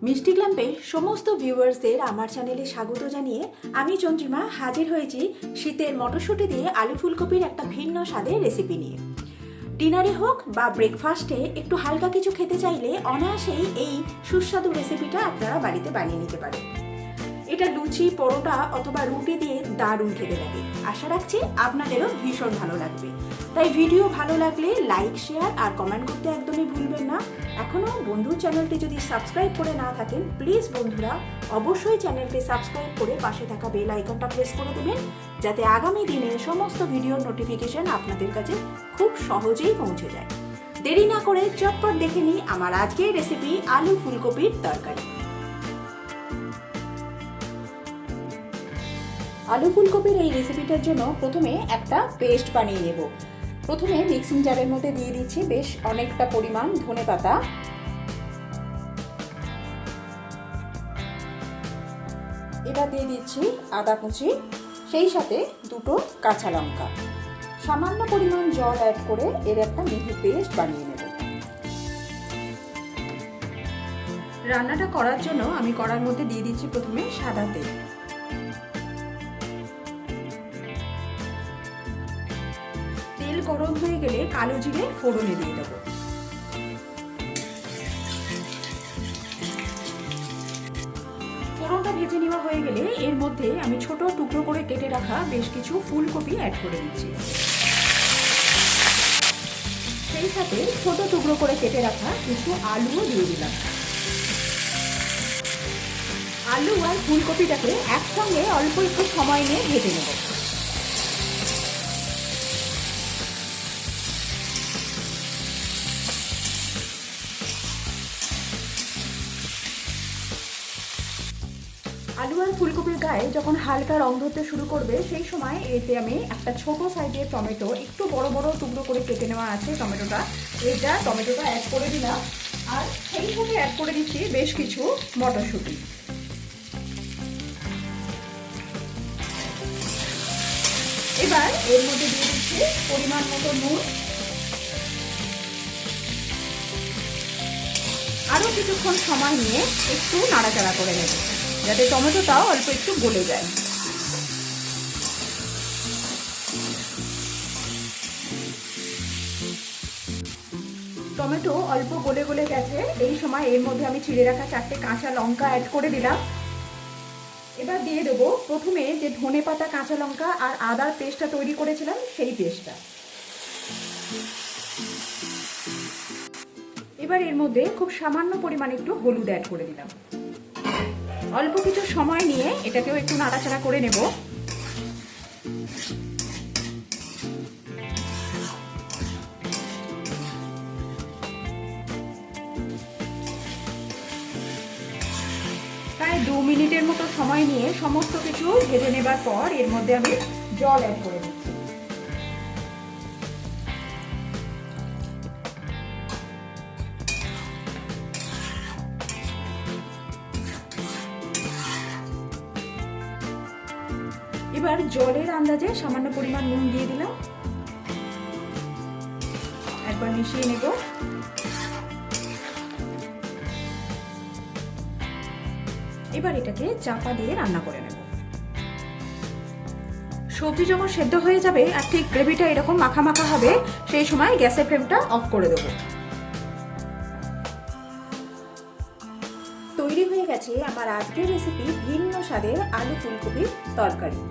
মিষ্টি ক্ল্যাম্পে সমস্ত ভিউয়ার্সদের আমার চ্যানেলে স্বাগত জানিয়ে আমি চন্দ্রিমা হাজির হয়েছি শীতের মটরশুঁটি দিয়ে আলু ফুলকপির একটা ভিন্ন স্বাদের রেসিপি নিয়ে। ডিনারে হোক বা ব্রেকফাস্টে একটু হালকা কিছু খেতে চাইলে অনায়াসেই এই সুস্বাদু রেসিপিটা আপনারা বাড়িতে বানিয়ে নিতে পারেন। এটা লুচি, পরোটা অথবা রুটি দিয়ে দারুণ খেতে লাগে। আশা রাখছি আপনাদেরও ভীষণ ভালো লাগবে। তাই ভিডিও ভালো লাগলে লাইক, শেয়ার আর কমেন্ট করতে একদমই ভুলবেন না। এখনও বন্ধুর চ্যানেলটি যদি সাবস্ক্রাইব করে না থাকেন, প্লিজ বন্ধুরা অবশ্যই চ্যানেলটি সাবস্ক্রাইব করে পাশে থাকা বেল আইকনটা প্রেস করে দেবেন, যাতে আগামী দিনের সমস্ত ভিডিওর নোটিফিকেশন আপনাদের কাছে খুব সহজেই পৌঁছে যায়। দেরি না করে চটপট দেখে নিই আমার আজকের রেসিপি আলু ফুলকপির তরকারি। আলু ফুলকপির এই রেসিপিটার জন্য প্রথমে একটা পেস্ট বানিয়ে নেব। প্রথমে মিক্সিং জারের মধ্যে দিয়ে দিচ্ছি বেশ অনেকটা পরিমাণ ধনেপাতা, এবার দিয়ে দিচ্ছি আদা কুচি, সেই সাথে দুটো কাঁচা লঙ্কা। সামান্য পরিমাণ জল অ্যাড করে এর একটা মিহি পেস্ট বানিয়ে নেব। রান্নাটা করার জন্য আমি কড়ার মধ্যে দিয়ে দিচ্ছি প্রথমে সাদা তেল। তেল গরম হয়ে গেলে কালো জিরে ফোড়নে দিয়ে দেবো। ফোড়নটা ভেজে নেওয়া হয়ে গেলে এর মধ্যে আমি ছোট টুকরো করে কেটে রাখা বেশ কিছু ফুলকপি অ্যাড করে দিচ্ছি। সেই সাথে ছোট টুকরো করে কেটে রাখা কিছু আলুও দিয়ে দিলাম। আলু আর ফুলকপিটাকে একসঙ্গে অল্প একটু সময় নিয়ে ভেজে নেব। আলু আর ফুলকপির গায়ে যখন হালকা রং ধরতে শুরু করবে, সেই সময় এতে আমি একটা ছোট সাইজের টমেটো, একটু বড় বড় টুকরো করে কেটে নেওয়া আছে টমেটোটা অ্যাড করে দিলাম। আর সেই সাথে অ্যাড করে দিচ্ছি বেশ কিছু মটরশুঁটি। এবার এর মধ্যে দিয়ে দিচ্ছি পরিমাণ মতো নুন। আরও কিছুক্ষণ সময় নিয়ে একটু নাড়াচাড়া করে নেব, যাতে টমেটোটাও অল্প একটু গলে যায়। টমেটো অল্প গলে গলে গেছে, এই সময় এর মধ্যে আমি ছিঁড়ে রাখা 4টে কাঁচা লঙ্কা অ্যাড করে দিলাম। এবার দিয়ে দেবো প্রথমে যে ধনেপাতা, কাঁচা লঙ্কা আর আদার পেস্টটা তৈরি করেছিলাম, সেই পেস্টটা। এবার এর মধ্যে খুব সামান্য পরিমাণে একটু হলুদ অ্যাড করে দিলাম। অল্প কিছু সময় নিয়ে এটাকেও একটু নাড়াচাড়া করে নেব। প্রায় 2 মিনিটের মতো সময় নিয়ে সমস্ত কিছু ভেজে নেবার পর এর মধ্যে আমি জল অ্যাড করে দিচ্ছি। এবার জলের আন্দাজে সামান্য পরিমাণ নুন দিয়ে দিলাম। একবার মিশিয়ে নেব। এবার এটাকে চাপা দিয়ে রান্না করে নেব। সবজি যখন সেদ্ধ হয়ে যাবে আর ঠিক গ্রেভিটা এরকম মাখা মাখা হবে, সেই সময় গ্যাসের ফ্লেমটা অফ করে দেব। তৈরি হয়ে গেছে আমার আজকের রেসিপি ভিন্ন স্বাদের আলু ফুলকপির তরকারি।